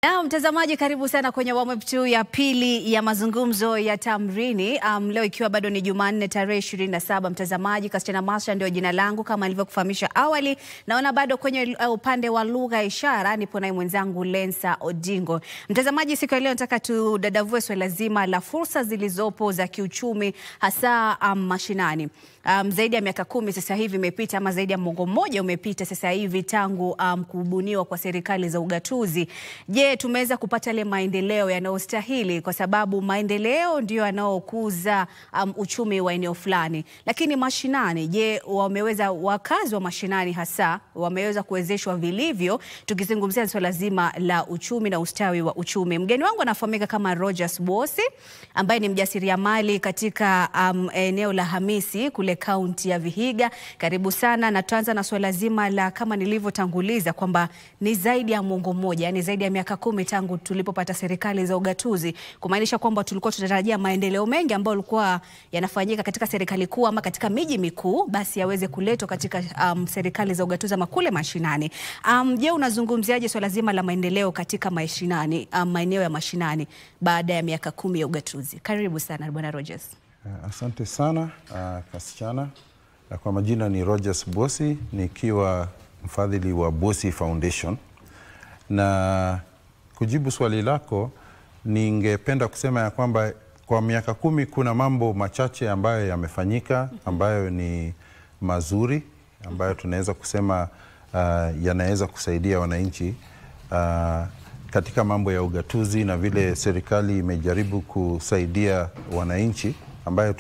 Na mtazamaji, karibu sana kwenye awamu 2 ya pili ya mazungumzo ya Tamrini. Leo ikiwa bado ni Jumanne tarehe 27, mtazamaji, Kasichana Masha ndio jina langu kama nilivyokufahamisha awali. Naona bado kwenye upande wa lugha ishara nipo naye mwenzangu Lensa Odingo. Mtazamaji, siku ya leo nataka tudadavue swala zima la fursa zilizopo za kiuchumi hasa mashinani. Zaidi ya miaka 10 sasa hivi imepita, ama zaidi ya mwongo mmoja umepita sasa hivi tangu kubuniwa kwa serikali za ugatuzi. Je, tumeweza kupata ile maendeleo yanayostahili? Kwa sababu maendeleo ndio yanayokuza uchumi wa eneo fulani. Lakini mashinani, je, wakazi wa mashinani hasa wameweza kuwezeshwa vilivyo? Tukizungumzia swala zima la uchumi na ustawi wa uchumi. Mgeni wangu anafahamika kama Rogers Bosi, ambaye ni mjasiriamali katika eneo la Hamisi kule kaunti ya Vihiga. Karibu sana, na tuanza na swala zima la kama nilivyotanguliza kwamba ni zaidi ya mwongo mmoja, yani zaidi ya miaka 10 tangu tulipopata serikali za ugatuzi, kumaanisha kwamba tulikuwa tunatarajia maendeleo mengi ambayo yalikuwa yanafanyika katika serikali kuu ama katika miji mikuu basi yaweze kuletwa katika serikali za ugatuzi ama kule mashinani. Je, unazungumziaje swala zima la maendeleo katika mashinani, maeneo ya mashinani baada ya miaka 10 ya ugatuzi? Karibu sana Bwana Rogers. Asante sana Kasichana. Kwa majina ni Rogers Bosi, nikiwa mfadhili wa Bosi Foundation. Na kujibu swali lako, ningependa kusema ya kwamba kwa miaka 10 kuna mambo machache ambayo yamefanyika, ambayo ni mazuri, ambayo tunaweza kusema yanaweza kusaidia wananchi katika mambo ya ugatuzi, na vile serikali imejaribu kusaidia wananchi, ambayo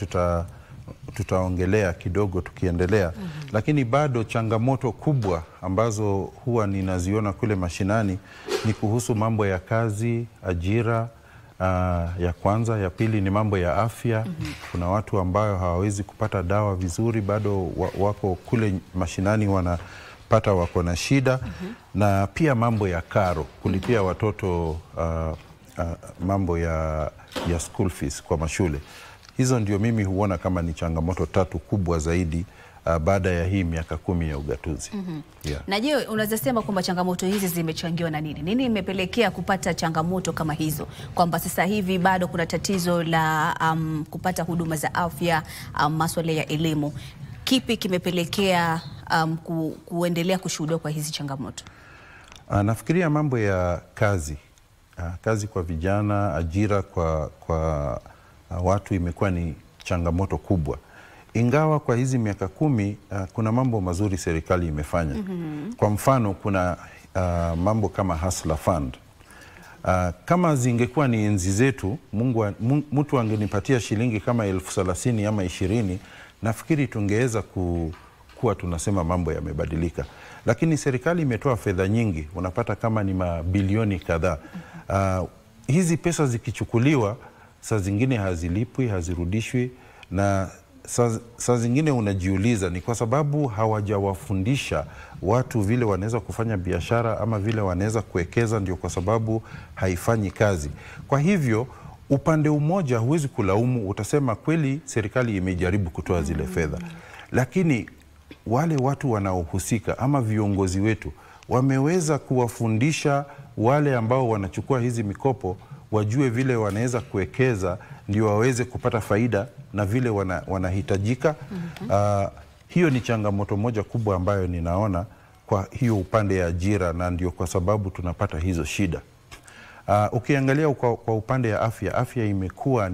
tutaongelea kidogo tukiendelea. Lakini bado changamoto kubwa ambazo huwa ninaziona kule mashinani ni kuhusu mambo ya kazi, ajira, ya kwanza. Ya pili ni mambo ya afya. Kuna watu ambao hawawezi kupata dawa vizuri, bado wako kule mashinani wanapata wako na shida. Na pia mambo ya karo, kulipia watoto mambo ya school fees kwa mashule. Hizo ndio mimi huona kama ni changamoto 3 kubwa zaidi baada ya hii miaka 10 ya ugatuzi. Yeah. Na je, unaweza sema kwamba changamoto hizi zimechangiwa na nini? Nini imepelekea kupata changamoto kama hizo? Kwamba sasa hivi bado kuna tatizo la kupata huduma za afya, masuala ya elimu. Kipi kimepelekea kuendelea kushuhudiwa kwa hizi changamoto? Nafikiria mambo ya kazi. Kazi kwa vijana, ajira kwa watu imekuwa ni changamoto kubwa. Ingawa kwa hizi miaka 10 kuna mambo mazuri serikali imefanya. Kwa mfano kuna mambo kama Hustler Fund. Kama zingekuwa ni enzi zetu, mtu angenipatia shilingi kama 30,000 ama 20, nafikiri tungeweza kuwa tunasema mambo yamebadilika. Lakini serikali imetoa fedha nyingi, unapata kama ni mabilioni kadhaa. Hizi pesa zikichukuliwa, saa zingine hazilipwi, hazirudishwi, na saa zingine unajiuliza ni kwa sababu hawajawafundisha watu vile wanaweza kufanya biashara ama vile wanaweza kuwekeza, ndio kwa sababu haifanyi kazi. Kwa hivyo upande mmoja huwezi kulaumu, utasema kweli serikali imejaribu kutoa zile fedha. Lakini wale watu wanaohusika ama viongozi wetu wameweza kuwafundisha wale ambao wanachukua hizi mikopo, wajue vile wanaweza kuwekeza ndio waweze kupata faida na vile wanahitajika. Hiyo ni changamoto moja kubwa ambayo ninaona kwa hiyo upande ya ajira, na ndio kwa sababu tunapata hizo shida. Ukiangalia kwa upande ya afya imekuwa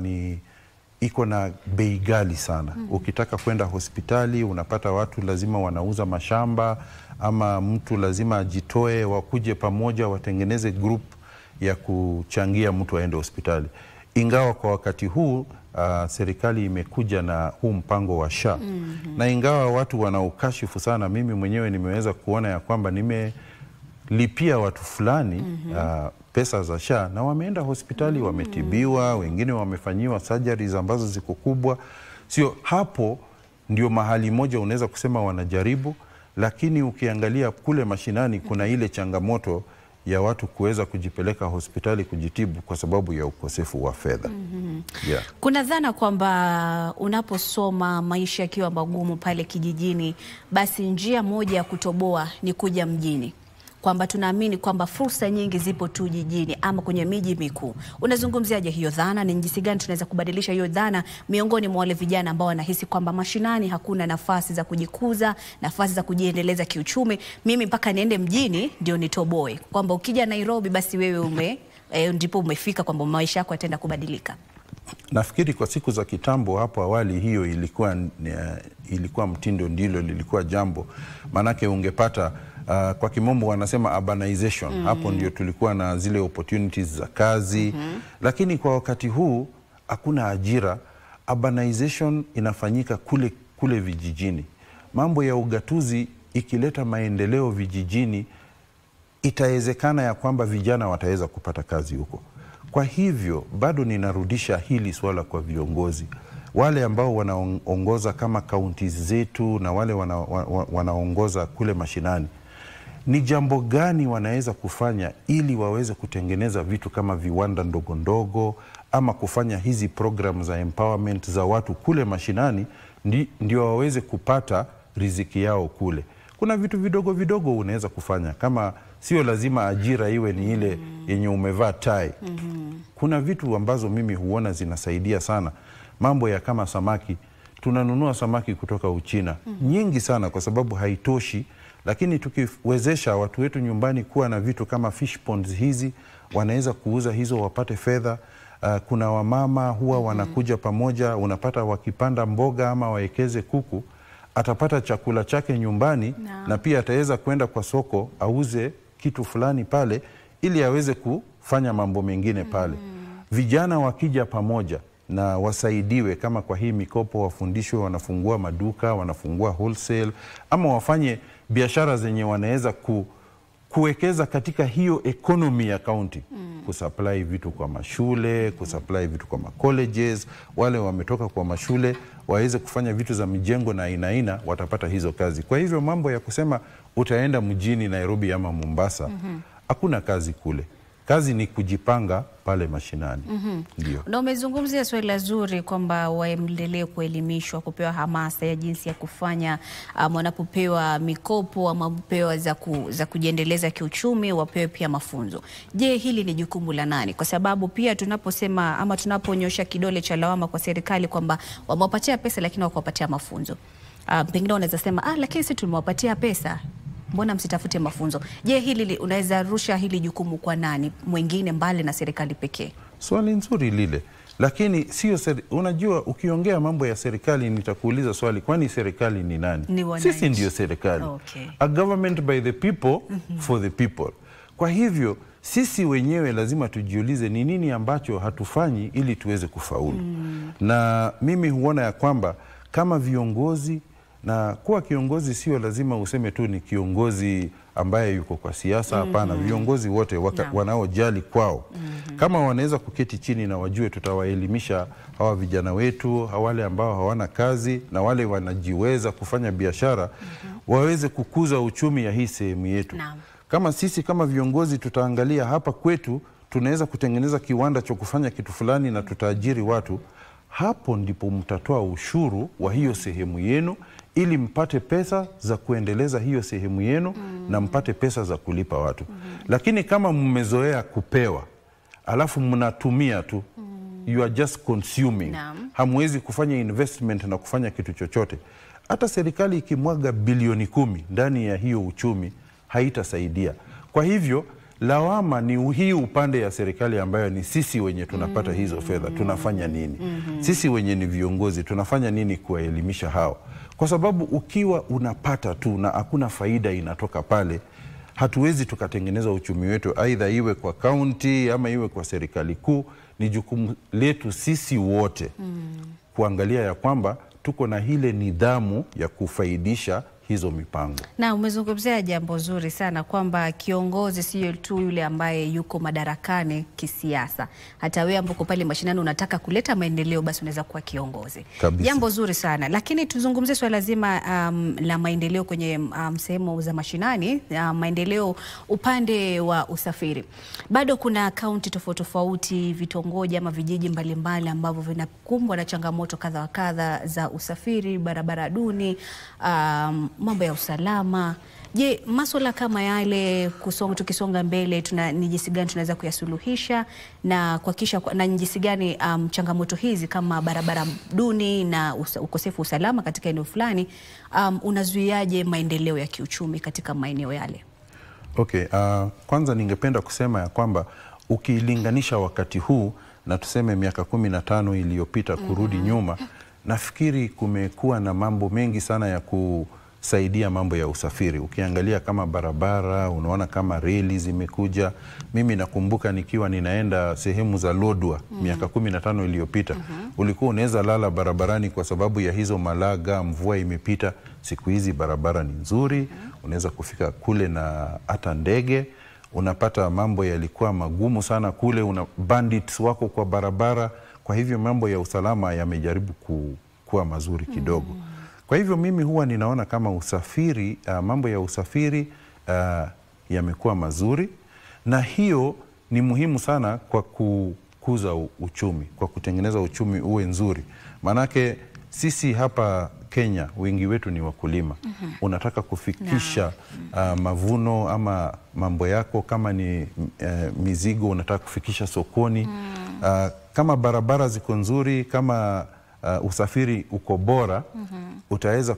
iko na bei ghali sana. Ukitaka kwenda hospitali unapata watu lazima wanauza mashamba, ama mtu lazima ajitoe, wakuje pamoja watengeneze group ya kuchangia mtu aende hospitali. Ingawa kwa wakati huu serikali imekuja na huu mpango wa SHA. Na ingawa watu wanaukashifu sana, mimi mwenyewe nimeweza kuona ya kwamba nimelipia watu fulani pesa za SHA na wameenda hospitali, wametibiwa, wengine wamefanyiwa surgeries ambazo ziko kubwa. Sio hapo ndio mahali moja unaweza kusema wanajaribu, lakini ukiangalia kule mashinani kuna ile changamoto ya watu kuweza kujipeleka hospitali kujitibu kwa sababu ya ukosefu wa fedha. Yeah. Kuna dhana kwamba unaposoma maisha yakiwa magumu pale kijijini, basi njia moja ya kutoboa ni kuja mjini. kwamba tunaamini kwamba fursa nyingi zipo tu jijini ama kwenye miji mikuu. Unazungumziaje hiyo dhana? Ni jinsi gani tunaweza kubadilisha hiyo dhana miongoni mwa wale vijana ambao wanahisi kwamba mashinani hakuna nafasi za kujikuza, nafasi za kujiendeleza kiuchumi, mimi mpaka niende mjini ndio nitoboe, kwamba ukija Nairobi basi wewe ndipo umefika, kwamba maisha yako yataenda kubadilika? Nafikiri kwa siku za kitambo hapo awali hiyo ilikuwa mtindo, ndilo lilikuwa jambo. Manake ungepata kwa kimombo wanasema urbanization. Hapo ndio tulikuwa na zile opportunities za kazi. Lakini kwa wakati huu hakuna ajira. Urbanization inafanyika kule vijijini. Mambo ya ugatuzi ikileta maendeleo vijijini, itawezekana ya kwamba vijana wataweza kupata kazi huko. Kwa hivyo bado ninarudisha hili swala kwa viongozi wale ambao wanaongoza kama counties zetu na wale wanaongoza kule mashinani. Ni jambo gani wanaweza kufanya ili waweze kutengeneza vitu kama viwanda ndogo ndogo ama kufanya hizi program za empowerment za watu kule mashinani, ndio waweze kupata riziki yao kule. Kuna vitu vidogo vidogo unaweza kufanya, kama sio lazima ajira iwe ni ile yenye umevaa tai. Kuna vitu ambazo mimi huona zinasaidia sana. Mambo ya kama samaki, tunanunua samaki kutoka Uchina nyingi sana kwa sababu haitoshi, lakini tukiwezesha watu wetu nyumbani kuwa na vitu kama fish ponds hizi, wanaweza kuuza hizo wapate fedha. Kuna wamama huwa wanakuja pamoja, unapata wakipanda mboga ama waekeze kuku, atapata chakula chake nyumbani na pia ataweza kwenda kwa soko auze kitu fulani pale ili aweze kufanya mambo mengine pale. Vijana wakija pamoja na wasaidiwe, kama kwa hii mikopo wafundishwe, wanafungua maduka, wanafungua wholesale, ama wafanye biashara zenye wanaweza kuwekeza katika hiyo economy ya county. Kusupply vitu kwa mashule, kusupply vitu kwa colleges, wale wametoka kwa mashule waweze kufanya vitu za mijengo na aina watapata hizo kazi. Kwa hivyo mambo ya kusema utaenda mjini Nairobi ama Mombasa, hakuna kazi kule. Kazi ni kujipanga pale mashinani. Ndio. Na umezungumzia swali zuri kwamba waendelee kuelimishwa, kupewa hamasa ya jinsi ya kufanya wanapopewa mikopo ama pewa za kujiendeleza kiuchumi, wapewe pia mafunzo. Je, hili ni jukumu la nani? Kwa sababu pia tunaposema ama tunaponyosha kidole cha lawama kwa serikali kwamba wamewapatia pesa lakini hawakuwapatia mafunzo, pengine wanaweza sema lakini sisi tumewapatia pesa, mbona msitafute mafunzo? Je, hili unaweza rusha hili jukumu kwa nani mwingine mbali na serikali pekee? Swali nzuri lile. Lakini sio unajua, ukiongea mambo ya serikali nitakuuliza swali, kwani serikali ni nani? Sisi ndio serikali. A government by the people for the people. Kwa hivyo sisi wenyewe lazima tujiulize ni nini ambacho hatufanyi ili tuweze kufaulu. Na mimi huona ya kwamba kama viongozi, na kuwa kiongozi sio lazima useme tu ni kiongozi ambaye yuko kwa siasa, hapana. Viongozi wote wanaojali kwao, kama wanaweza kuketi chini na wajue tutawaelimisha hawa vijana wetu, wale ambao hawana kazi na wale wanajiweza kufanya biashara, waweze kukuza uchumi ya hii sehemu yetu. Kama sisi kama viongozi tutaangalia hapa kwetu tunaweza kutengeneza kiwanda cha kufanya kitu fulani na tutaajiri watu, hapo ndipo mtatoa ushuru wa hiyo sehemu yenu ili mpate pesa za kuendeleza hiyo sehemu yenu na mpate pesa za kulipa watu. Lakini kama mmezoea kupewa alafu mnatumia tu, you are just consuming. Hamwezi kufanya investment na kufanya kitu chochote. Hata serikali ikimwaga bilioni 10 ndani ya hiyo uchumi haitasaidia. Kwa hivyo lawama ni hii upande ya serikali ambayo ni sisi wenye tunapata hizo fedha. Tunafanya nini? Sisi wenye ni viongozi tunafanya nini kuwaelimisha hao? Kwa sababu ukiwa unapata tu na hakuna faida inatoka pale, hatuwezi tukatengeneza uchumi wetu, aidha iwe kwa kaunti ama iwe kwa serikali kuu. Ni jukumu letu sisi wote kuangalia ya kwamba tuko na ile nidhamu ya kufaidisha hizo mipango. Na umezungumzia jambo zuri sana kwamba kiongozi sio tu yule ambaye yuko madarakani kisiasa. Hata wewe ambako pale mashinani unataka kuleta maendeleo, basi unaweza kuwa kiongozi. Jambo zuri sana. Lakini tuzungumzie swala zima la maendeleo kwenye sehemu za mashinani, maendeleo upande wa usafiri. Bado kuna kaunti tofauti tofauti, vitongoji ama vijiji mbalimbali ambavyo vinakumbwa na changamoto kadha wa kadha za usafiri, barabara duni, mambo ya usalama. Je, masuala kama yale tukisonga mbele ni jinsi gani tunaweza kuyasuluhisha na kuhakikisha na jinsi gani changamoto hizi kama barabara duni na ukosefu usalama katika eneo fulani unazuiaje maendeleo ya kiuchumi katika maeneo yale? Okay, kwanza ningependa kusema ya kwamba ukilinganisha wakati huu na tuseme miaka 15 iliyopita kurudi nyuma, nafikiri kumekuwa na mambo mengi sana ya kusaidia mambo ya usafiri. Ukiangalia kama barabara, unaona kama reli zimekuja. Mimi nakumbuka nikiwa ninaenda sehemu za Lodwar miaka 15 iliyopita, ulikuwa unaweza lala barabarani kwa sababu ya hizo malaga, mvua imepita. Siku hizi barabara ni nzuri, unaweza kufika kule na hata ndege. Unapata mambo yalikuwa magumu sana kule, bandits wako kwa barabara. Kwa hivyo mambo ya usalama yamejaribu kuwa mazuri kidogo. Kwa hivyo mimi huwa ninaona kama usafiri, mambo ya usafiri yamekuwa mazuri, na hiyo ni muhimu sana kwa kukuza uchumi, kwa kutengeneza uchumi uwe nzuri. Manake sisi hapa Kenya wengi wetu ni wakulima. Unataka kufikisha mavuno ama mambo yako, kama ni mizigo unataka kufikisha sokoni. Kama barabara ziko nzuri, kama usafiri uko bora, utaweza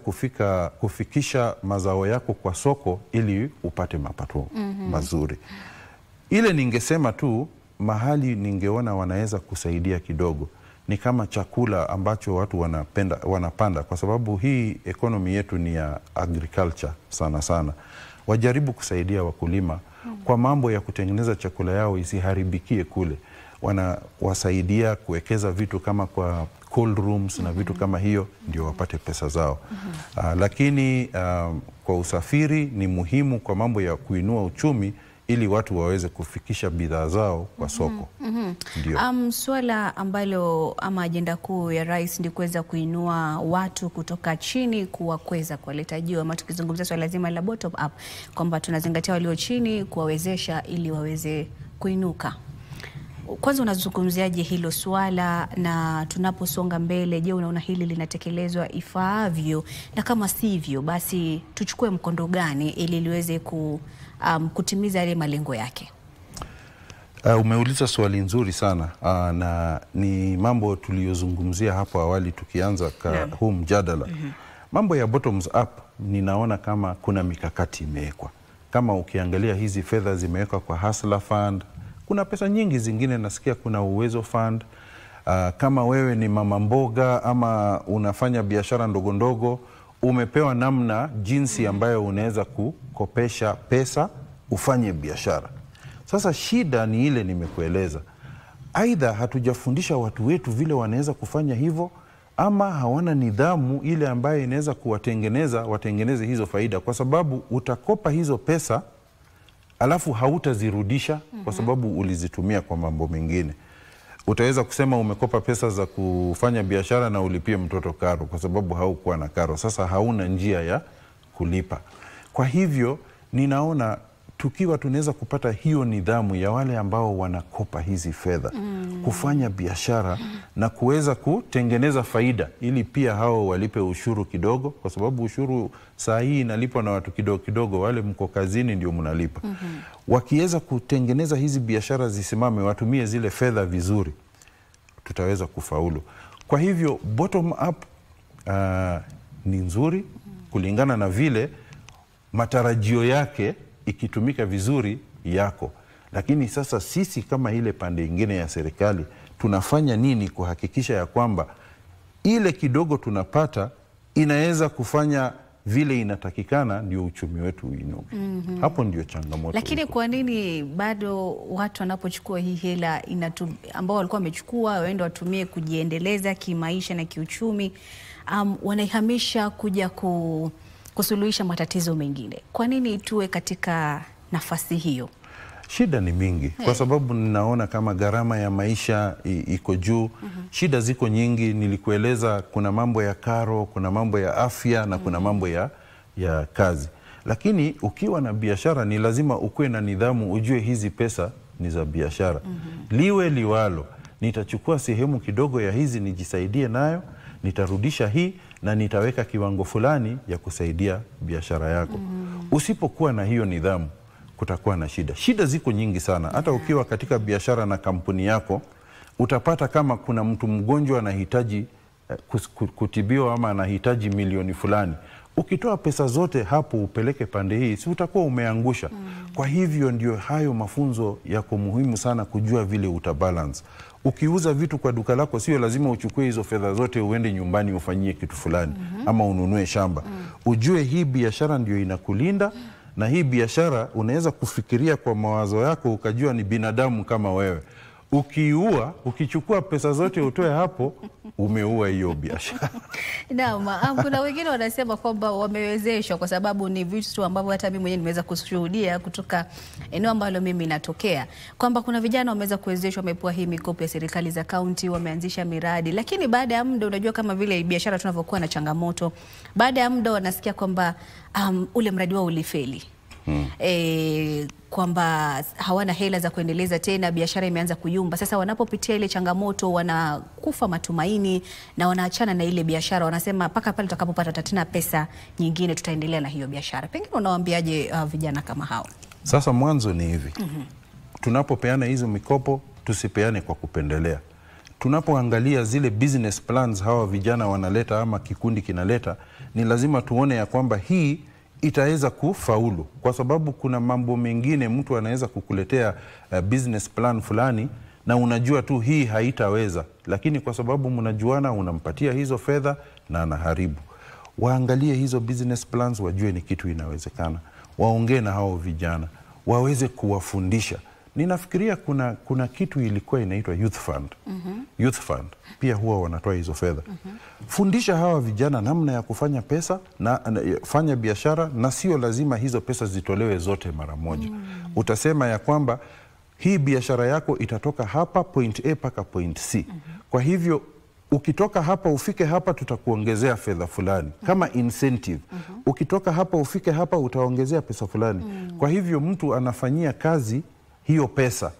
kufikisha mazao yako kwa soko ili upate mapato mazuri. Ile ningesema tu mahali ningeona wanaweza kusaidia kidogo ni kama chakula ambacho watu wanapanda, kwa sababu hii economy yetu ni ya agriculture sana sana. Wajaribu kusaidia wakulima kwa mambo ya kutengeneza chakula yao isiharibikie kule. Wasaidia kuwekeza vitu kama kwa cold rooms na vitu kama hiyo, ndio wapate pesa zao. Lakini kwa usafiri ni muhimu kwa mambo ya kuinua uchumi, ili watu waweze kufikisha bidhaa zao kwa soko. Ndio. Swala ambalo ama ajenda kuu ya rais ndi kuweza kuinua watu kutoka chini kuweza kuwaleta juu, ama tukizungumzia swala lazima la bottom up, kwamba tunazingatia walio chini kuwawezesha ili waweze kuinuka. Kwanza unazungumziaje hilo swala, na tunaposonga mbele, je, unaona hili linatekelezwa ifaavyo, na kama sivyo basi tuchukue mkondo gani ili liweze kutimiza yale malengo yake? Umeuliza swali nzuri sana, na ni mambo tuliyozungumzia hapo awali tukianza huu mjadala. Mambo ya bottoms up, ninaona kama kuna mikakati imewekwa. Kama ukiangalia hizi fedha zimewekwa kwa Hustler Fund, kuna pesa nyingi zingine nasikia kuna Uwezo Fund. Kama wewe ni mama mboga ama unafanya biashara ndogo ndogo, umepewa namna jinsi ambayo unaweza kukopesha pesa ufanye biashara. Sasa shida ni ile nimekueleza. Aidha hatujafundisha watu wetu vile wanaweza kufanya hivyo, ama hawana nidhamu ile ambayo inaweza watengeneze hizo faida, kwa sababu utakopa hizo pesa alafu hautazirudisha kwa sababu ulizitumia kwa mambo mengine. Utaweza kusema umekopa pesa za kufanya biashara na ulipie mtoto karo kwa sababu haukuwa na karo. Sasa hauna njia ya kulipa. Kwa hivyo ninaona tukiwa tunaweza kupata hiyo nidhamu ya wale ambao wanakopa hizi fedha kufanya biashara na kuweza kutengeneza faida, ili pia hao walipe ushuru kidogo, kwa sababu ushuru saa hii inalipwa na watu kidogo kidogo, wale mko kazini ndio mnalipa. Wakiweza kutengeneza hizi biashara zisimame, watumie zile fedha vizuri, tutaweza kufaulu. Kwa hivyo bottom up ni nzuri kulingana na vile matarajio yake ikitumika vizuri yako. Lakini sasa sisi kama ile pande ingine ya serikali tunafanya nini kuhakikisha ya kwamba ile kidogo tunapata inaweza kufanya vile inatakikana ndio uchumi wetu uinuke. Hapo ndio changamoto. Lakini kwa nini bado watu wanapochukua hii hela ambao walikuwa wamechukua waende watumie kujiendeleza kimaisha na kiuchumi, wanaihamisha kuja kusuluhisha matatizo mengine? Kwa nini tuwe katika nafasi hiyo? Shida ni mingi kwa sababu ninaona kama gharama ya maisha iko juu. Shida ziko nyingi, nilikueleza kuna mambo ya karo, kuna mambo ya afya na kuna mambo ya kazi. Lakini ukiwa na biashara ni lazima ukuwe na nidhamu, ujue hizi pesa ni za biashara. Liwe liwalo, nitachukua sehemu kidogo ya hizi nijisaidie nayo, nitarudisha hii na nitaweka kiwango fulani ya kusaidia biashara yako. Usipokuwa na hiyo nidhamu, kutakuwa na shida. Shida ziko nyingi sana. Hata ukiwa katika biashara na kampuni yako, utapata kama kuna mtu mgonjwa anahitaji kutibiwa ama anahitaji milioni fulani. Ukitoa pesa zote hapo upeleke pande hii, si utakuwa umeangusha. Kwa hivyo ndio hayo mafunzo yako muhimu sana, kujua vile utabalance. Ukiuza vitu kwa duka lako, sio lazima uchukue hizo fedha zote uende nyumbani ufanyie kitu fulani ama ununue shamba. Ujue hii biashara ndio inakulinda, na hii biashara unaweza kufikiria kwa mawazo yako ukajua ni binadamu kama wewe. Ukichukua pesa zote utoe hapo, umeua hiyo biashara. Naam, kuna wengine wanasema kwamba wamewezeshwa kwa sababu ni vitu ambavyo hata mimi mwenyewe nimeweza kushuhudia kutoka eneo ambalo mimi natokea, kwamba kuna vijana wameweza kuwezeshwa, wamepewa hii mikopo ya serikali za kaunti, wameanzisha miradi, lakini baada ya muda, unajua kama vile biashara tunavyokuwa na changamoto, baada ya muda wanasikia kwamba ule mradi wao ulifeli. Kwamba hawana hela za kuendeleza tena, biashara imeanza kuyumba. Sasa wanapopitia ile changamoto, wanakufa matumaini na wanaachana na ile biashara. Wanasema paka pale tutakapopata tena pesa nyingine tutaendelea na hiyo biashara. Pengine unawaambiaje vijana kama hao? Sasa mwanzo ni hivi. Tunapopeana hizo mikopo, tusipeane kwa kupendelea. Tunapoangalia zile business plans hawa vijana wanaleta ama kikundi kinaleta, ni lazima tuone ya kwamba hii itaweza kufaulu, kwa sababu kuna mambo mengine mtu anaweza kukuletea business plan fulani na unajua tu hii haitaweza, lakini kwa sababu mnajuana unampatia hizo fedha na anaharibu. Waangalie hizo business plans, wajue ni kitu inawezekana. Waongee na hao vijana, waweze kuwafundisha. Ninafikiria kuna kitu ilikuwa inaitwa Youth Fund. Youth Fund pia huwa wanatoa hizo fedha. Fundisha hawa vijana namna ya kufanya pesa na fanya biashara, na sio lazima hizo pesa zitolewe zote mara moja. Utasema ya kwamba hii biashara yako itatoka hapa point A paka point C. Kwa hivyo ukitoka hapa ufike hapa, tutakuongezea fedha fulani kama incentive. Ukitoka hapa ufike hapa, utaongezea pesa fulani. Kwa hivyo mtu anafanyia kazi hiyo pesa.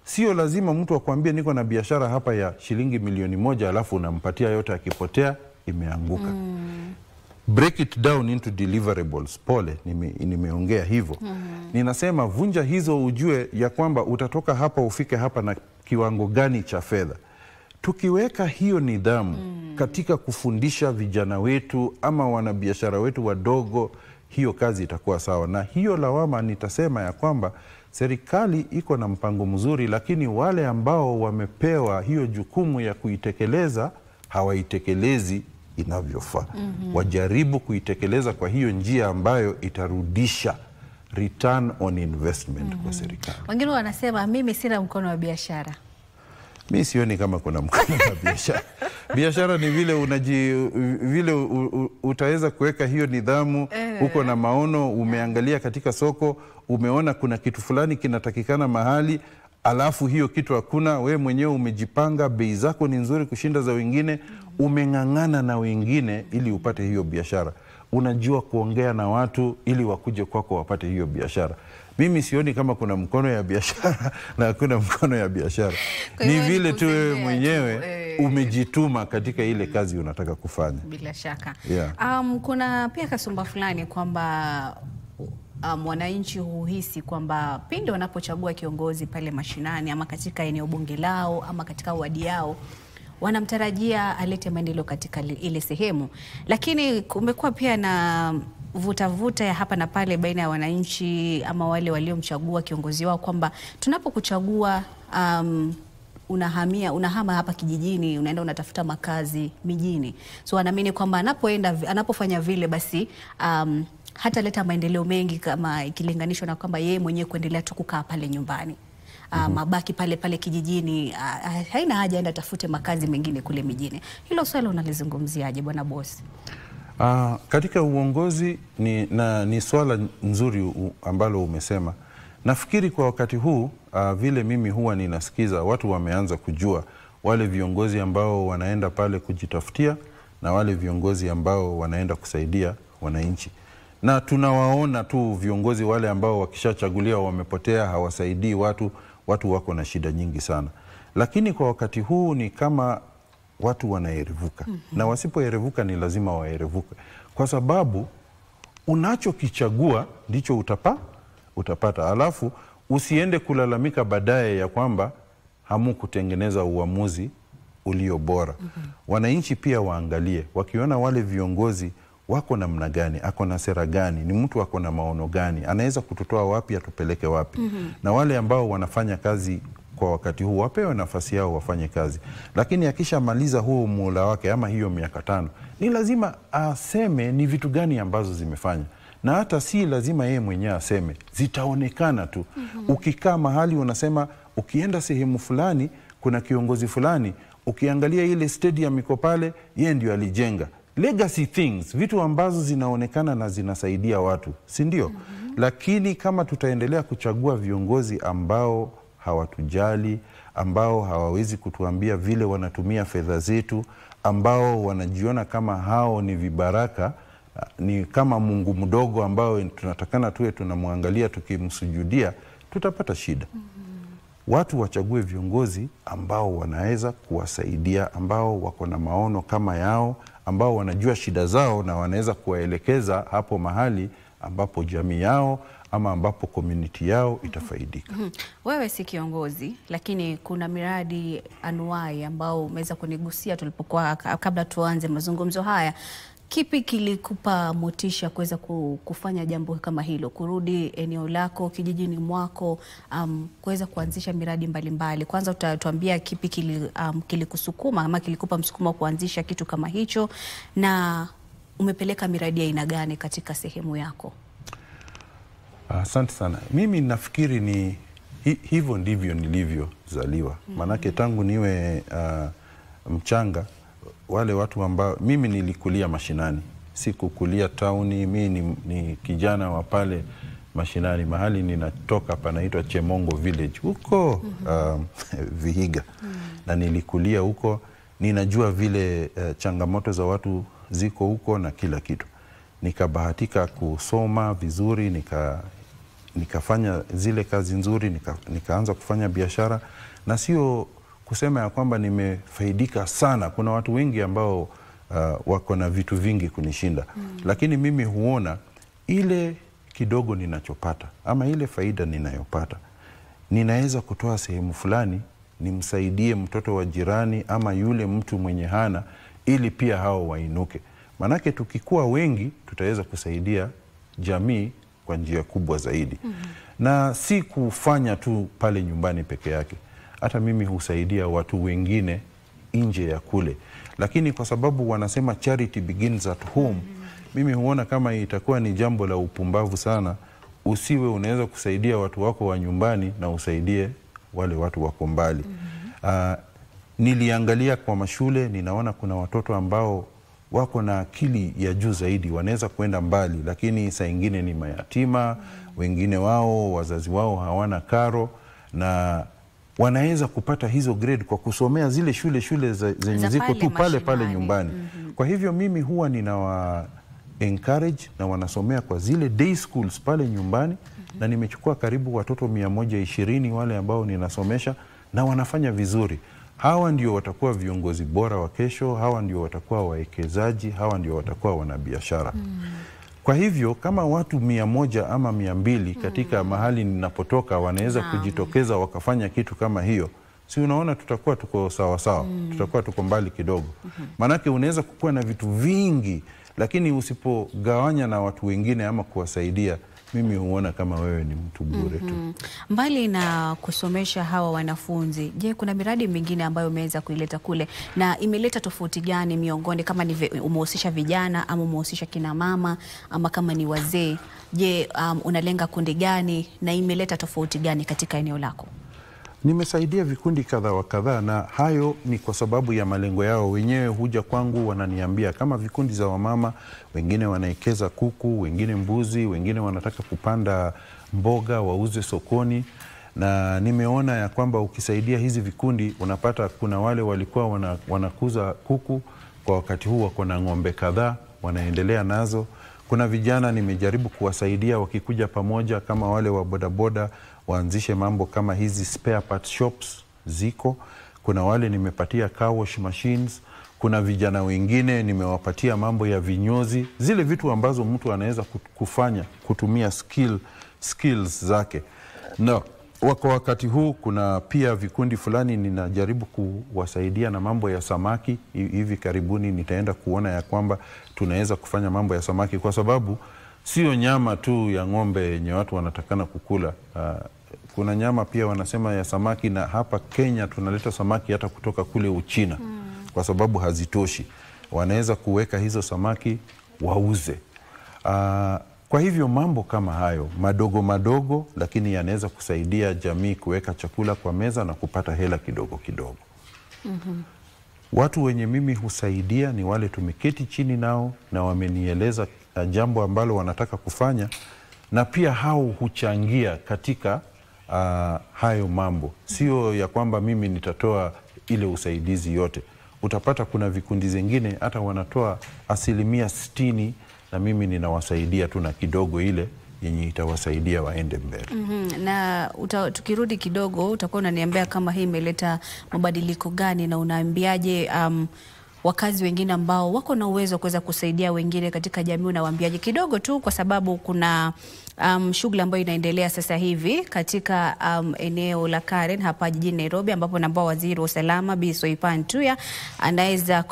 Sio lazima mtu akwambie niko na biashara hapa ya shilingi milioni 1 alafu unampatia yote, akipotea imeanguka. Break it down into deliverables. Pole, nimeongea hivyo. Ninasema vunja hizo, ujue ya kwamba utatoka hapa ufike hapa na kiwango gani cha fedha. Tukiweka hiyo nidhamu katika kufundisha vijana wetu ama wanabiashara wetu wadogo, hiyo kazi itakuwa sawa. Na hiyo lawama, nitasema ya kwamba serikali iko na mpango mzuri, lakini wale ambao wamepewa hiyo jukumu ya kuitekeleza hawaitekelezi inavyofaa. Wajaribu kuitekeleza kwa hiyo njia ambayo itarudisha return on investment kwa serikali. Wengine wanasema mimi sina mkono wa biashara. Mimi sioni kama kuna mkono wa biashara. Biashara ni vile utaweza kuweka hiyo nidhamu, uko na maono, umeangalia katika soko, umeona kuna kitu fulani kinatakikana mahali, alafu hiyo kitu hakuna, we mwenyewe umejipanga, bei zako ni nzuri kushinda za wengine, umeng'ang'ana na wengine ili upate hiyo biashara. Unajua kuongea na watu ili wakuje kwako wapate hiyo biashara. Mimi sioni kama kuna mkono ya biashara na hakuna mkono ya biashara. Ni vile tu wewe mwenyewe umejituma katika ile kazi unataka kufanya. Bila shaka. Kuna pia kasumba fulani kwamba wananchi huhisi kwamba pindi wanapochagua kiongozi pale mashinani ama katika eneo bunge lao ama katika wadi yao, wanamtarajia alete maendeleo katika ile sehemu, lakini kumekuwa pia na vuta ya hapa na pale baina ya wananchi ama wale waliomchagua kiongozi wao, kwamba tunapokuchagua unahama hapa kijijini, unaenda unatafuta makazi mijini. So wanaamini kwamba anapofanya vile basi hataleta maendeleo mengi kama ikilinganishwa na kwamba yeye mwenyewe kuendelea tu kukaa pale nyumbani. Mabaki pale kijijini, haina haja aenda tafute makazi mengine kule mijini. Hilo swala unalizungumziaje bwana boss? Katika uongozi ni swala nzuri ambalo umesema. Nafikiri kwa wakati huu vile mimi huwa ninasikiza, watu wameanza kujua wale viongozi ambao wanaenda pale kujitafutia na wale viongozi ambao wanaenda kusaidia wananchi. Na tunawaona tu viongozi wale ambao wakishachaguliwa wamepotea, hawasaidii watu wako na shida nyingi sana. Lakini kwa wakati huu ni kama watu wanaerevuka. Na wasipoerevuka ni lazima waerevuke. Kwa sababu unachokichagua ndicho utapata. Alafu usiende kulalamika baadaye ya kwamba hamukutengeneza uamuzi ulio bora. Wananchi pia waangalie, wakiona wale viongozi wako namna gani, ako na sera gani, ni mtu ako na maono gani, anaweza kututoa wapi, atupeleke wapi. Na wale ambao wanafanya kazi kwa wakati huu wapewe nafasi yao wafanye kazi. Lakini akishamaliza huo muhula wake ama hiyo miaka 5, ni lazima aseme ni vitu gani ambazo zimefanya. Na hata si lazima yeye mwenyewe aseme, zitaonekana tu. Ukikaa mahali unasema, ukienda sehemu fulani kuna kiongozi fulani, ukiangalia ile stadium iko pale, yeye ndio alijenga. Legacy things, vitu ambazo zinaonekana na zinasaidia watu, si ndio? Lakini kama tutaendelea kuchagua viongozi ambao hawatujali, ambao hawawezi kutuambia vile wanatumia fedha zetu, ambao wanajiona kama hao ni vibaraka, ni kama Mungu mdogo ambao tunatakana tuwe tunamwangalia tukimsujudia, tutapata shida. Watu wachague viongozi ambao wanaweza kuwasaidia, ambao wako na maono kama yao, ambao wanajua shida zao na wanaweza kuwaelekeza hapo mahali ambapo jamii yao ama ambapo community yao itafaidika. Wewe si kiongozi, lakini kuna miradi anuwai ambao umeweza kunigusia tulipokuwa kabla tuanze mazungumzo haya. Kipi kilikupa motisha kuweza kufanya jambo kama hilo, kurudi eneo lako, kijijini mwako, kuweza kuanzisha miradi mbalimbali? Kwanza utatuambia kipi kilikusukuma ama kilikupa msukumo kuanzisha kitu kama hicho, na umepeleka miradi ya aina gani katika sehemu yako? Asante sana. Mimi nafikiri ni hivyo ndivyo nilivyozaliwa. Manake tangu niwe mchanga, wale watu ambao mimi nilikulia mashinani, sikukulia tauni. Mimi ni kijana wa pale mashinani, mahali ninatoka panaitwa Chemongo Village huko Vihiga. Na nilikulia huko, ninajua vile changamoto za watu ziko huko na kila kitu. Nikabahatika kusoma vizuri, nikafanya zile kazi nzuri, nikaanza kufanya biashara, na sio kusema ya kwamba nimefaidika sana. Kuna watu wengi ambao wako na vitu vingi kunishinda. Lakini mimi huona ile kidogo ninachopata ama ile faida ninayopata, ninaweza kutoa sehemu fulani nimsaidie mtoto wa jirani ama yule mtu mwenye hana, ili pia hao wainuke. Manake tukikuwa wengi tutaweza kusaidia jamii kwa njia kubwa zaidi. Na si kufanya tu pale nyumbani peke yake. Hata mimi husaidia watu wengine nje ya kule. Lakini kwa sababu wanasema charity begins at home, mimi huona kama itakuwa ni jambo la upumbavu sana usiwe unaweza kusaidia watu wako wa nyumbani na usaidie wale watu wako mbali. Niliangalia kwa mashule, ninaona kuna watoto ambao wako na akili ya juu zaidi, wanaweza kwenda mbali, lakini saa ingine ni mayatima, wengine wao wazazi wao hawana karo, na wanaweza kupata hizo grade kwa kusomea zile shule zenye ziko tu pale nyumbani. Kwa hivyo mimi huwa ninawa encourage na wanasomea kwa zile day schools pale nyumbani. Na nimechukua karibu watoto 120 wale ambao ninasomesha, na wanafanya vizuri. Hawa ndio watakuwa viongozi bora wa kesho, hawa ndio watakuwa wawekezaji, hawa ndio watakuwa wanabiashara. Kwa hivyo kama watu 100 ama 200 katika mahali ninapotoka wanaweza kujitokeza wakafanya kitu kama hiyo, si unaona tutakuwa tuko sawa sawa, tutakuwa tuko mbali kidogo. Manake unaweza kukuwa na vitu vingi, lakini usipogawanya na watu wengine ama kuwasaidia, mimi huona kama wewe ni mtu bure tu. Mbali na kusomesha hawa wanafunzi, je, kuna miradi mingine ambayo umeweza kuileta kule, na imeleta tofauti gani miongoni, kama ni umehusisha vijana ama umehusisha kina mama ama kama ni wazee? Je, unalenga kundi gani na imeleta tofauti gani katika eneo lako? Nimesaidia vikundi kadha wa kadha, na hayo ni kwa sababu ya malengo yao wenyewe. Huja kwangu wananiambia, kama vikundi za wamama, wengine wanaekeza kuku, wengine mbuzi, wengine wanataka kupanda mboga wauze sokoni. Na nimeona ya kwamba ukisaidia hizi vikundi, unapata kuna wale walikuwa wanakuza kuku, kwa wakati huu wako na ng'ombe kadhaa wanaendelea nazo. Kuna vijana nimejaribu kuwasaidia wakikuja pamoja, kama wale wa bodaboda waanzishe mambo kama hizi spare part shops ziko. Kuna wale nimepatia car wash machines. Kuna vijana wengine nimewapatia mambo ya vinyozi, zile vitu ambazo mtu anaweza kufanya kutumia skills zake. No, kwa wakati huu kuna pia vikundi fulani ninajaribu kuwasaidia na mambo ya samaki. Hivi karibuni nitaenda kuona ya kwamba tunaweza kufanya mambo ya samaki, kwa sababu sio nyama tu ya ng'ombe yenye watu wanatakana kukula. Kuna nyama pia wanasema ya samaki, na hapa Kenya tunaleta samaki hata kutoka kule Uchina kwa sababu hazitoshi. Wanaweza kuweka hizo samaki wauze. Kwa hivyo mambo kama hayo madogo madogo, lakini yanaweza kusaidia jamii kuweka chakula kwa meza na kupata hela kidogo kidogo. Watu wenye mimi husaidia ni wale tumeketi chini nao na wamenieleza jambo ambalo wanataka kufanya, na pia hao huchangia katika hayo mambo. Sio ya kwamba mimi nitatoa ile usaidizi yote. Utapata kuna vikundi zingine hata wanatoa 60%, na mimi ninawasaidia tu na kidogo ile yenye itawasaidia waende mbele. Na tukirudi kidogo, utakuwa unaniambia kama hii imeleta mabadiliko gani, na unaambiaje wakazi wengine ambao wako na uwezo wa kuweza kusaidia wengine katika jamii, unawaambiaje kidogo tu, kwa sababu kuna shughuli ambayo inaendelea sasa hivi katika eneo la Karen hapa jijini Nairobi, ambapo namba waziri wa usalama Bi Soipan Tuya anaweza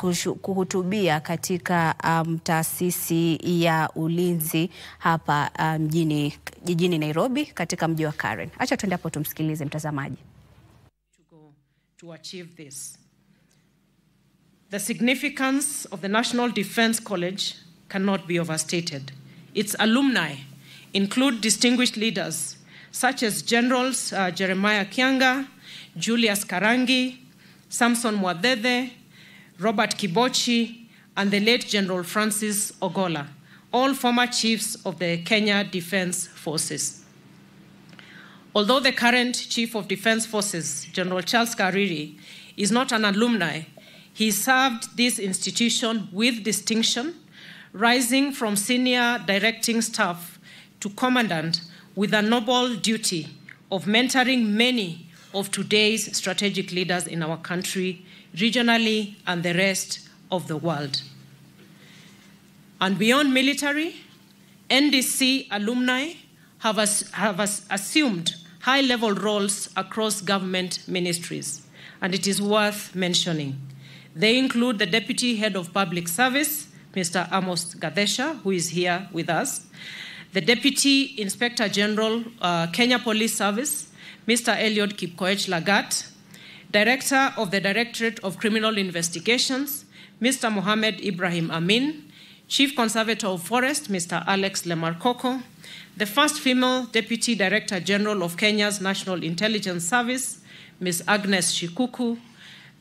kuhutubia katika taasisi ya ulinzi hapa jijini Nairobi katika mji wa Karen. Acha tuende hapo tumsikilize mtazamaji. To achieve this. The significance of the National Defense College cannot be overstated. Its alumni include distinguished leaders such as Generals Jeremiah Kianga, Julius Karangi, Samson Mwadede, Robert Kibochi, and the late General Francis Ogola, all former chiefs of the Kenya Defense Forces. Although the current Chief of Defense Forces, General Charles Kariri, is not an alumni, he served this institution with distinction, rising from senior directing staff to commandant with a noble duty of mentoring many of today's strategic leaders in our country, regionally, and the rest of the world. And beyond military, NDC alumni have assumed high-level roles across government ministries, and it is worth mentioning. They include the Deputy Head of Public Service, Mr. Amos Gadesha, who is here with us, the Deputy Inspector General, Kenya Police Service, Mr. Eliud Kipkoech Lagat, Director of the Directorate of Criminal Investigations, Mr. Mohamed Ibrahim Amin, Chief Conservator of Forest, Mr. Alex Lemarkoko, the first female Deputy Director General of Kenya's National Intelligence Service, Ms. Agnes Shikuku,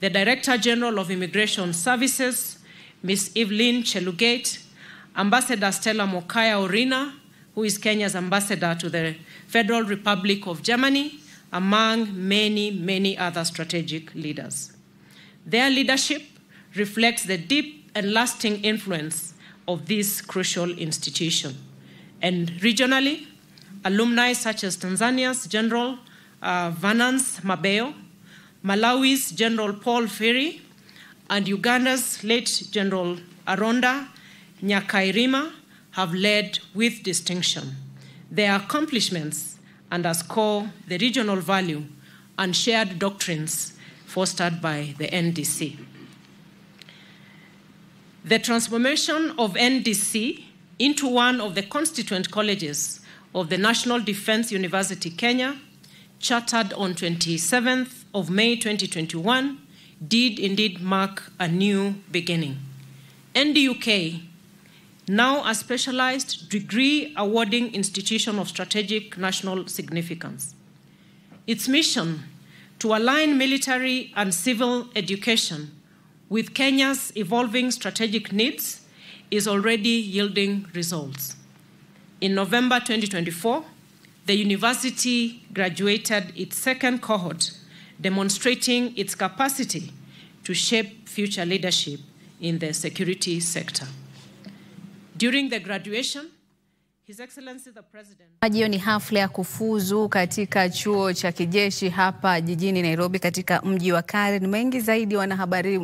the Director General of Immigration Services, Ms. Evelyn Chelugate, Ambassador Stella Mokaya Orina, who is Kenya's ambassador to the Federal Republic of Germany, among many, many other strategic leaders. Their leadership reflects the deep and lasting influence of this crucial institution. And regionally, alumni such as Tanzania's General Venance Mabeyo, Malawi's General Paul Ferry, and Uganda's late General Aronda Nyakairima have led with distinction. Their accomplishments underscore the regional value and shared doctrines fostered by the NDC. The transformation of NDC into one of the constituent colleges of the National Defense University Kenya, chartered on 27th of May 2021, did indeed mark a new beginning. NDUK, now a specialized degree awarding institution of strategic national significance. Its mission to align military and civil education with Kenya's evolving strategic needs is already yielding results. In November 2024, the university graduated its second cohort, demonstrating its capacity to shape future leadership in the security sector. During the graduation, His Excellency the President. Hiyo ni hafla ya kufuzu katika chuo cha kijeshi hapa jijini Nairobi katika mji wa Karen. Mengi zaidi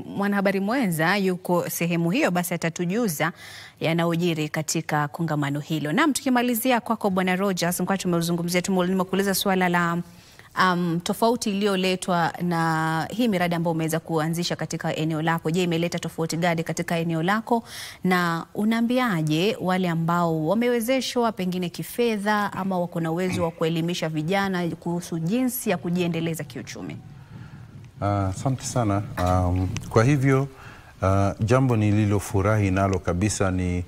mwanahabari mwenza yuko sehemu hiyo, basi atatujuza yanayojiri katika kongamano hilo. Naam, tukimalizia kwako Bwana Rogers, mkwa tumezungumzia nimekuuliza swala la tofauti iliyoletwa na hii miradi ambayo umeweza kuanzisha katika eneo lako. Je, imeleta tofauti gani katika eneo lako, na unaambiaje wale ambao wamewezeshwa pengine kifedha ama wako na uwezo wa kuelimisha vijana kuhusu jinsi ya kujiendeleza kiuchumi? Asante sana. Kwa hivyo jambo nililofurahi nalo kabisa ni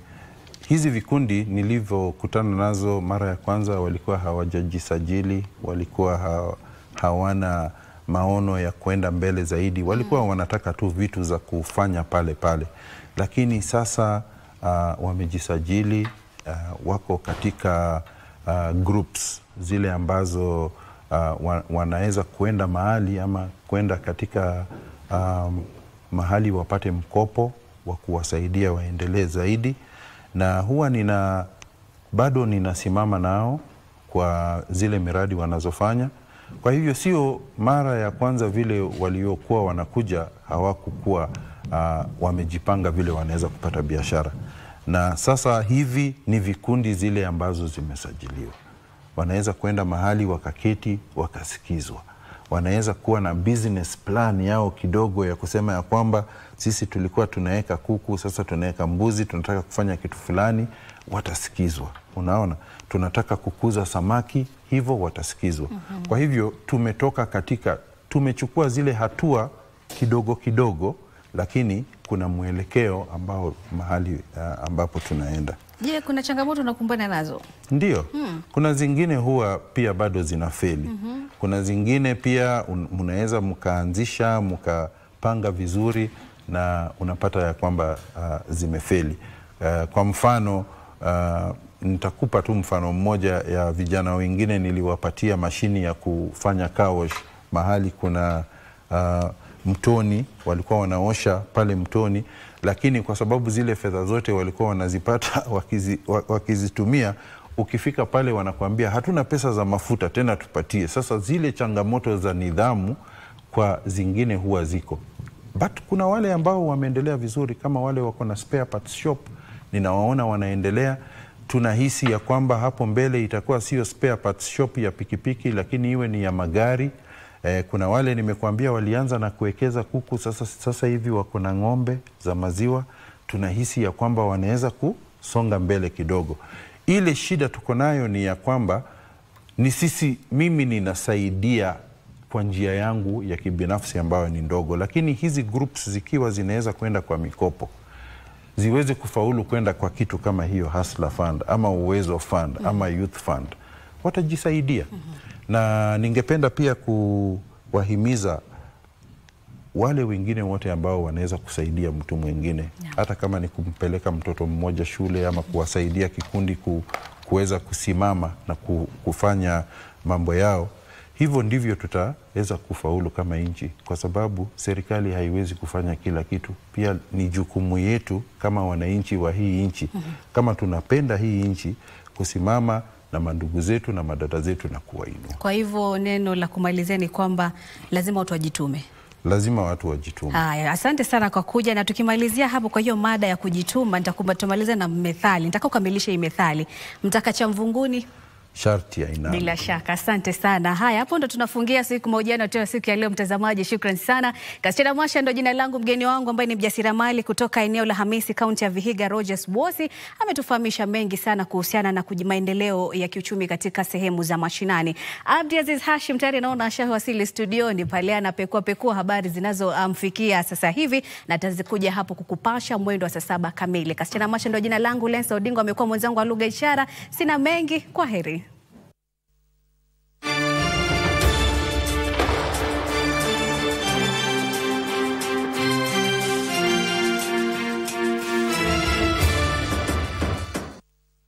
hizi vikundi nilivyokutana nazo mara ya kwanza walikuwa hawajajisajili, walikuwa hawana maono ya kwenda mbele zaidi, walikuwa wanataka tu vitu za kufanya pale pale. Lakini sasa wamejisajili, wako katika groups zile ambazo wanaweza kwenda mahali ama kwenda katika mahali wapate mkopo wa kuwasaidia waendelee zaidi. Na huwa bado ninasimama nao kwa zile miradi wanazofanya. Kwa hivyo sio mara ya kwanza vile waliokuwa wanakuja hawakukuwa wamejipanga vile wanaweza kupata biashara. Na sasa hivi ni vikundi zile ambazo zimesajiliwa. Wanaweza kwenda mahali wakaketi wakasikizwa. Wanaweza kuwa na business plan yao kidogo ya kusema ya kwamba sisi tulikuwa tunaweka kuku, sasa tunaweka mbuzi, tunataka kufanya kitu fulani, watasikizwa. Unaona, tunataka kukuza samaki, hivyo watasikizwa. Kwa hivyo tumechukua zile hatua kidogo kidogo, lakini kuna mwelekeo ambao mahali ambapo tunaenda. Je, kuna changamoto unakumbana nazo? Ndio. Kuna zingine huwa pia bado zinafeli. Kuna zingine pia mnaweza mkaanzisha, mkapanga vizuri na unapata ya kwamba zimefeli. Kwa mfano, nitakupa tu mfano mmoja ya vijana wengine niliwapatia mashini ya kufanya car wash mahali kuna mtoni, walikuwa wanaosha pale mtoni, lakini kwa sababu zile fedha zote walikuwa wanazipata wakizitumia, ukifika pale wanakuambia hatuna pesa za mafuta tena tupatie. Sasa zile changamoto za nidhamu kwa zingine huwa ziko. But kuna wale ambao wameendelea vizuri, kama wale wako na spare parts shop, ninawaona wanaendelea. Tunahisi ya kwamba hapo mbele itakuwa sio spare parts shop ya pikipiki, lakini iwe ni ya magari. Kuna wale nimekuambia walianza na kuwekeza kuku, sasa hivi wako na ng'ombe za maziwa. Tunahisi ya kwamba wanaweza kusonga mbele kidogo. Ile shida tuko nayo ni ya kwamba mimi ninasaidia kwa njia yangu ya kibinafsi ambayo ni ndogo, lakini hizi groups zikiwa zinaweza kwenda kwa mikopo, ziweze kufaulu kwenda kwa kitu kama hiyo Hustler Fund ama Uwezo Fund ama Youth Fund, watajisaidia. Na ningependa pia kuwahimiza wale wengine wote ambao wanaweza kusaidia mtu mwingine, hata kama ni kumpeleka mtoto mmoja shule ama kuwasaidia kikundi kuweza kusimama na kufanya mambo yao. Hivyo ndivyo tutaweza kufaulu kama nchi, kwa sababu serikali haiwezi kufanya kila kitu. Pia ni jukumu yetu kama wananchi wa hii nchi, kama tunapenda hii nchi, kusimama na mandugu zetu na madada zetu na kuwainua. Kwa hivyo neno la kumalizia ni kwamba lazima watu wajitume. Lazima watu wajitume. Haya, asante sana kwa kuja, na tukimalizia hapo kwa hiyo mada ya kujituma, tumalize na methali. Nataka ukamilishe hii methali. Mtaka cha mvunguni sharti ya inama. Bila shaka, asante sana. Haya, hapo ndo tunafungia siku mahojiano tena siku ya leo mtazamaji. Shukrani sana. Kasichana Mwasha ndo jina langu, mgeni wangu ambaye ni mjasiriamali kutoka eneo la Hamisi, kaunti ya Vihiga, Rogers Bosi, ametufahamisha mengi sana kuhusiana na maendeleo ya kiuchumi katika sehemu za mashinani. Abdiaziz Hashim tayari naona ashawasili studioni pale, anapekua habari zinazomfikia sasa hivi na atazikuja hapo kukupasha mwendo wa saa 7 kamili. Kasichana Mwasha ndo jina langu, Lensa Odingo amekuwa mwenzangu wa lugha ishara. Sina mengi, kwaheri.